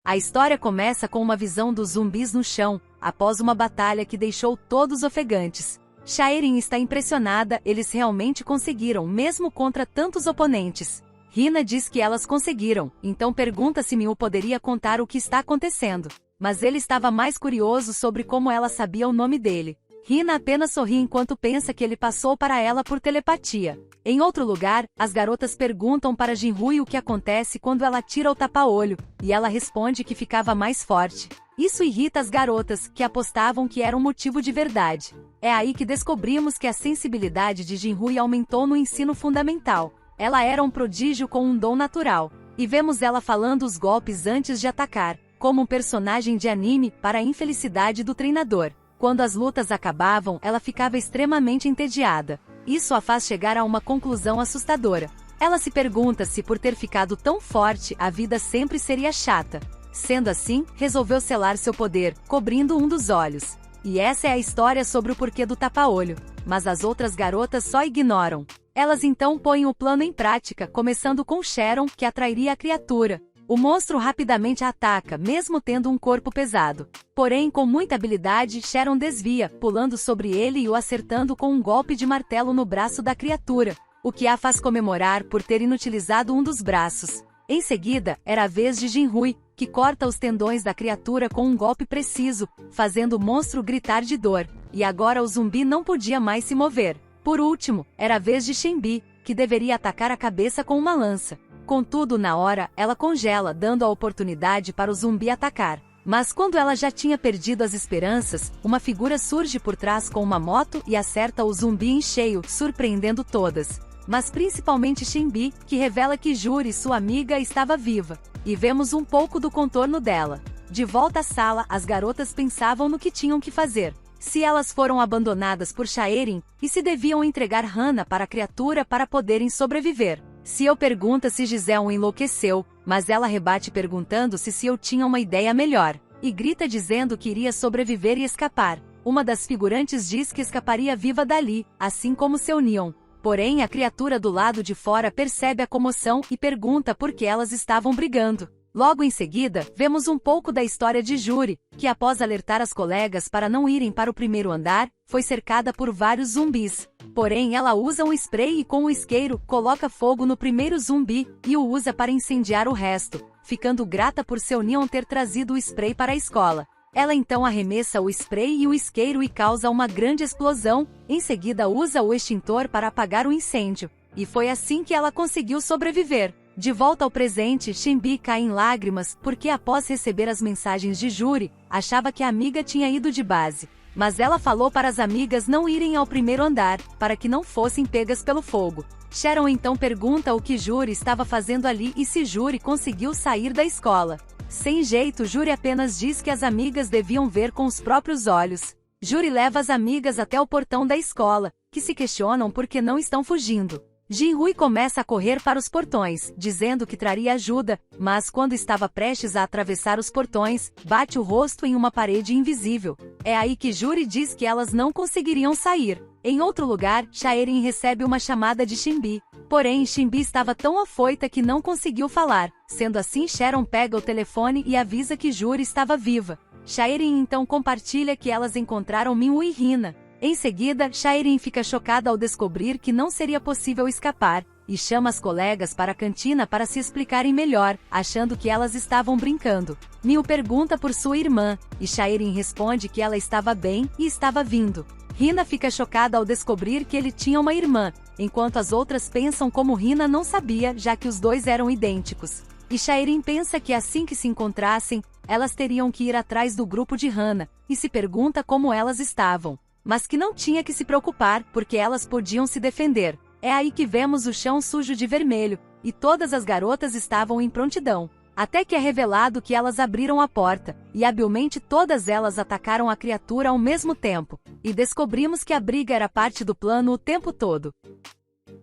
A história começa com uma visão dos zumbis no chão, após uma batalha que deixou todos ofegantes. Shaerin está impressionada, eles realmente conseguiram, mesmo contra tantos oponentes. Hina diz que elas conseguiram, então pergunta se Miu poderia contar o que está acontecendo. Mas ele estava mais curioso sobre como ela sabia o nome dele. Hina apenas sorri enquanto pensa que ele passou para ela por telepatia. Em outro lugar, as garotas perguntam para Jinhui o que acontece quando ela tira o tapa-olho, e ela responde que ficava mais forte. Isso irrita as garotas, que apostavam que era um motivo de verdade. É aí que descobrimos que a sensibilidade de Jinhui aumentou no ensino fundamental. Ela era um prodígio com um dom natural. E vemos ela falando os golpes antes de atacar, como um personagem de anime, para a infelicidade do treinador. Quando as lutas acabavam, ela ficava extremamente entediada. Isso a faz chegar a uma conclusão assustadora. Ela se pergunta se por ter ficado tão forte, a vida sempre seria chata. Sendo assim, resolveu selar seu poder, cobrindo um dos olhos. E essa é a história sobre o porquê do tapa-olho. Mas as outras garotas só ignoram. Elas então põem o plano em prática, começando com Sharon, que atrairia a criatura. O monstro rapidamente a ataca, mesmo tendo um corpo pesado. Porém, com muita habilidade, Sharon desvia, pulando sobre ele e o acertando com um golpe de martelo no braço da criatura, o que a faz comemorar por ter inutilizado um dos braços. Em seguida, era a vez de Jinhui, que corta os tendões da criatura com um golpe preciso, fazendo o monstro gritar de dor. E agora o zumbi não podia mais se mover. Por último, era a vez de Shenbi, que deveria atacar a cabeça com uma lança. Contudo, na hora, ela congela, dando a oportunidade para o zumbi atacar. Mas quando ela já tinha perdido as esperanças, uma figura surge por trás com uma moto e acerta o zumbi em cheio, surpreendendo todas. Mas principalmente Shenbi, que revela que Juri, sua amiga, estava viva. E vemos um pouco do contorno dela. De volta à sala, as garotas pensavam no que tinham que fazer. Se elas foram abandonadas por Shaerin, e se deviam entregar Hana para a criatura para poderem sobreviver. Ciel pergunta se Giselle enlouqueceu, mas ela rebate perguntando se Ciel tinha uma ideia melhor, e grita dizendo que iria sobreviver e escapar. Uma das figurantes diz que escaparia viva dali, assim como seu Neon. Porém, a criatura do lado de fora percebe a comoção e pergunta por que elas estavam brigando. Logo em seguida, vemos um pouco da história de Juri, que após alertar as colegas para não irem para o primeiro andar, foi cercada por vários zumbis. Porém, ela usa um spray e com o isqueiro, coloca fogo no primeiro zumbi, e o usa para incendiar o resto, ficando grata por seu Neon ter trazido o spray para a escola. Ela então arremessa o spray e o isqueiro e causa uma grande explosão, em seguida usa o extintor para apagar o incêndio. E foi assim que ela conseguiu sobreviver. De volta ao presente, Shenbi cai em lágrimas, porque após receber as mensagens de Juri, achava que a amiga tinha ido de base. Mas ela falou para as amigas não irem ao primeiro andar, para que não fossem pegas pelo fogo. Sharon então pergunta o que Juri estava fazendo ali e se Juri conseguiu sair da escola. Sem jeito, Juri apenas diz que as amigas deviam ver com os próprios olhos. Juri leva as amigas até o portão da escola, que se questionam por que não estão fugindo. Jinhui começa a correr para os portões, dizendo que traria ajuda, mas quando estava prestes a atravessar os portões, bate o rosto em uma parede invisível. É aí que Juri diz que elas não conseguiriam sair. Em outro lugar, Shaerin recebe uma chamada de Shenbi. Porém, Shenbi estava tão afoita que não conseguiu falar. Sendo assim, Sharon pega o telefone e avisa que Juri estava viva. Shaerin então compartilha que elas encontraram Minwoo e Hina. Em seguida, Shaerin fica chocada ao descobrir que não seria possível escapar, e chama as colegas para a cantina para se explicarem melhor, achando que elas estavam brincando. Miu pergunta por sua irmã, e Shaerin responde que ela estava bem e estava vindo. Hina fica chocada ao descobrir que ele tinha uma irmã, enquanto as outras pensam como Hina não sabia, já que os dois eram idênticos. E Shaerin pensa que assim que se encontrassem, elas teriam que ir atrás do grupo de Hana, e se pergunta como elas estavam. Mas que não tinha que se preocupar, porque elas podiam se defender. É aí que vemos o chão sujo de vermelho, e todas as garotas estavam em prontidão. Até que é revelado que elas abriram a porta, e habilmente todas elas atacaram a criatura ao mesmo tempo. E descobrimos que a briga era parte do plano o tempo todo.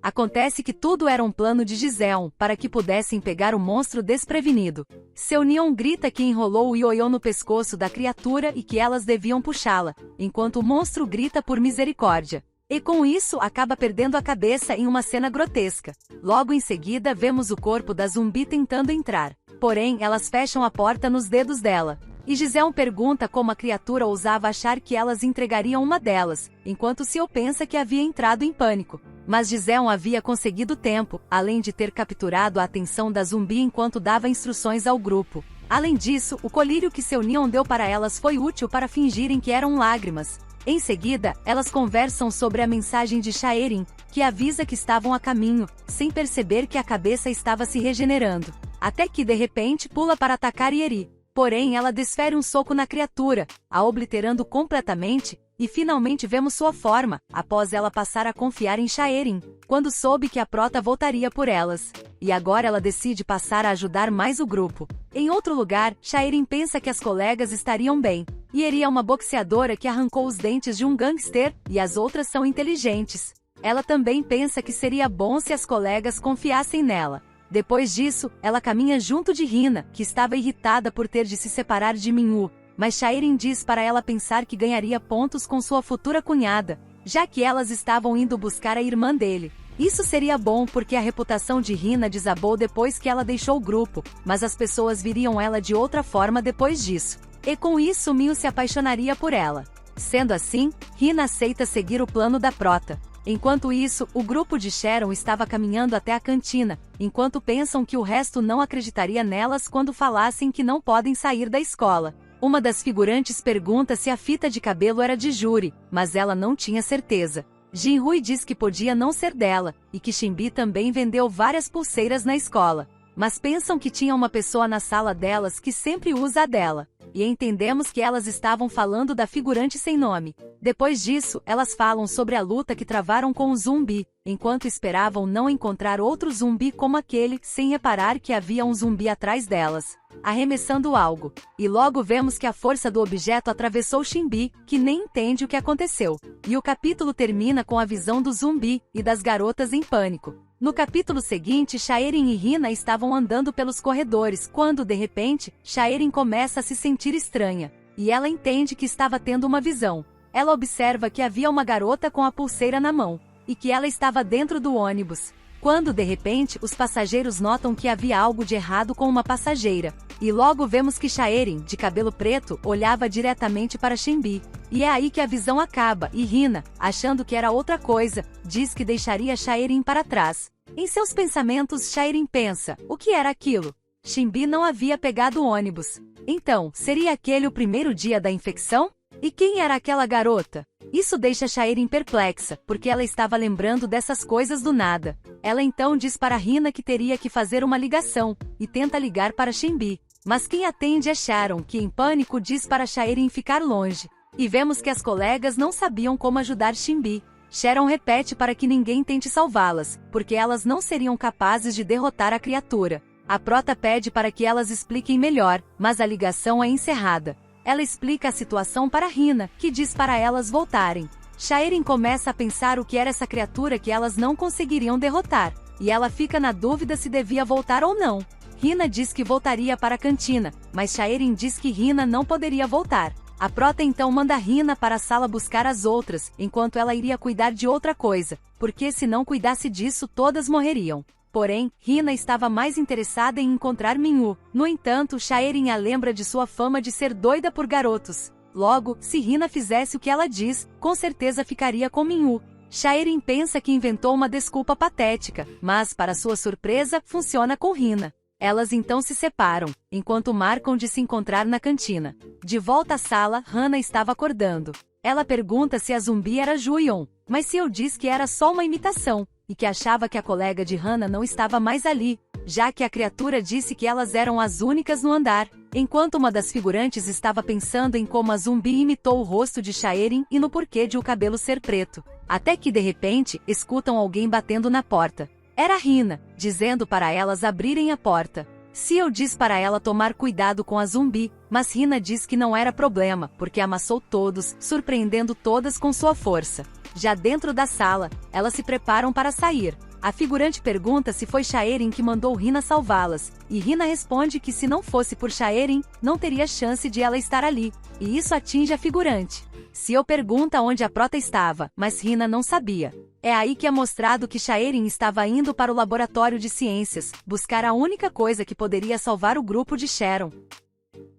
Acontece que tudo era um plano de Giselle, para que pudessem pegar o monstro desprevenido. Seu Neon grita que enrolou o ioiô no pescoço da criatura e que elas deviam puxá-la, enquanto o monstro grita por misericórdia. E com isso acaba perdendo a cabeça em uma cena grotesca. Logo em seguida vemos o corpo da zumbi tentando entrar. Porém, elas fecham a porta nos dedos dela. E Giselle pergunta como a criatura ousava achar que elas entregariam uma delas, enquanto Ciel pensa que havia entrado em pânico. Mas Giselle havia conseguido tempo, além de ter capturado a atenção da zumbi enquanto dava instruções ao grupo. Além disso, o colírio que seu Neon deu para elas foi útil para fingirem que eram lágrimas. Em seguida, elas conversam sobre a mensagem de Shaerin, que avisa que estavam a caminho, sem perceber que a cabeça estava se regenerando. Até que de repente pula para atacar Yeri. Porém ela desfere um soco na criatura, a obliterando completamente, e finalmente vemos sua forma, após ela passar a confiar em Shaerin, quando soube que a prota voltaria por elas. E agora ela decide passar a ajudar mais o grupo. Em outro lugar, Shaerin pensa que as colegas estariam bem. Yeri é uma boxeadora que arrancou os dentes de um gangster, e as outras são inteligentes. Ela também pensa que seria bom se as colegas confiassem nela. Depois disso, ela caminha junto de Hina, que estava irritada por ter de se separar de Minwoo, mas Shaerin diz para ela pensar que ganharia pontos com sua futura cunhada, já que elas estavam indo buscar a irmã dele. Isso seria bom porque a reputação de Hina desabou depois que ela deixou o grupo, mas as pessoas viriam ela de outra forma depois disso. E com isso Minwoo se apaixonaria por ela. Sendo assim, Hina aceita seguir o plano da prota. Enquanto isso, o grupo de Sharon estava caminhando até a cantina, enquanto pensam que o resto não acreditaria nelas quando falassem que não podem sair da escola. Uma das figurantes pergunta se a fita de cabelo era de Juri, mas ela não tinha certeza. Jinhui diz que podia não ser dela, e que Shinbi também vendeu várias pulseiras na escola. Mas pensam que tinha uma pessoa na sala delas que sempre usa a dela. E entendemos que elas estavam falando da figurante sem nome. Depois disso, elas falam sobre a luta que travaram com o zumbi, enquanto esperavam não encontrar outro zumbi como aquele, sem reparar que havia um zumbi atrás delas, arremessando algo. E logo vemos que a força do objeto atravessou Shinbi, que nem entende o que aconteceu. E o capítulo termina com a visão do zumbi e das garotas em pânico. No capítulo seguinte, Shaerin e Hina estavam andando pelos corredores, quando, de repente, Shaerin começa a se sentir estranha. E ela entende que estava tendo uma visão. Ela observa que havia uma garota com a pulseira na mão, e que ela estava dentro do ônibus. Quando, de repente, os passageiros notam que havia algo de errado com uma passageira. E logo vemos que Shaerin, de cabelo preto, olhava diretamente para Shinbi. E é aí que a visão acaba, e Hina, achando que era outra coisa, diz que deixaria Shaerin para trás. Em seus pensamentos, Shaerin pensa, o que era aquilo? Shinbi não havia pegado o ônibus. Então, seria aquele o primeiro dia da infecção? E quem era aquela garota? Isso deixa Shaerin perplexa, porque ela estava lembrando dessas coisas do nada. Ela então diz para Hina que teria que fazer uma ligação, e tenta ligar para Shinbi. Mas quem atende é Sharon, que em pânico diz para Shaerin ficar longe. E vemos que as colegas não sabiam como ajudar Shinbi. Sharon repete para que ninguém tente salvá-las, porque elas não seriam capazes de derrotar a criatura. A prota pede para que elas expliquem melhor, mas a ligação é encerrada. Ela explica a situação para Hina, que diz para elas voltarem. Shaerin começa a pensar o que era essa criatura que elas não conseguiriam derrotar, e ela fica na dúvida se devia voltar ou não. Hina diz que voltaria para a cantina, mas Shaerin diz que Hina não poderia voltar. A prota então manda Hina para a sala buscar as outras, enquanto ela iria cuidar de outra coisa, porque se não cuidasse disso todas morreriam. Porém, Hina estava mais interessada em encontrar Minwoo. No entanto, Shaerin a lembra de sua fama de ser doida por garotos. Logo, se Hina fizesse o que ela diz, com certeza ficaria com Minwoo. Shaerin pensa que inventou uma desculpa patética, mas, para sua surpresa, funciona com Hina. Elas então se separam, enquanto marcam de se encontrar na cantina. De volta à sala, Hana estava acordando. Ela pergunta se a zumbi era Juyeon, mas Ciel diz que era só uma imitação, e que achava que a colega de Hana não estava mais ali, já que a criatura disse que elas eram as únicas no andar. Enquanto uma das figurantes estava pensando em como a zumbi imitou o rosto de Shaerin e no porquê de o cabelo ser preto. Até que de repente, escutam alguém batendo na porta. Era Hina, dizendo para elas abrirem a porta. Ciel diz para ela tomar cuidado com a zumbi, mas Hina diz que não era problema, porque amassou todos, surpreendendo todas com sua força. Já dentro da sala, elas se preparam para sair. A figurante pergunta se foi Shaerin que mandou Hina salvá-las, e Hina responde que se não fosse por Shaerin, não teria chance de ela estar ali, e isso atinge a figurante. Seal pergunta onde a prota estava, mas Rina não sabia. É aí que é mostrado que Shaerin estava indo para o laboratório de ciências, buscar a única coisa que poderia salvar o grupo de Sharon.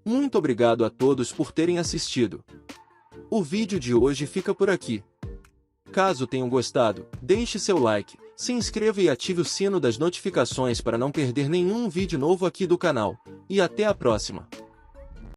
Muito obrigado a todos por terem assistido. O vídeo de hoje fica por aqui. Caso tenham gostado, deixe seu like, se inscreva e ative o sino das notificações para não perder nenhum vídeo novo aqui do canal. E até a próxima!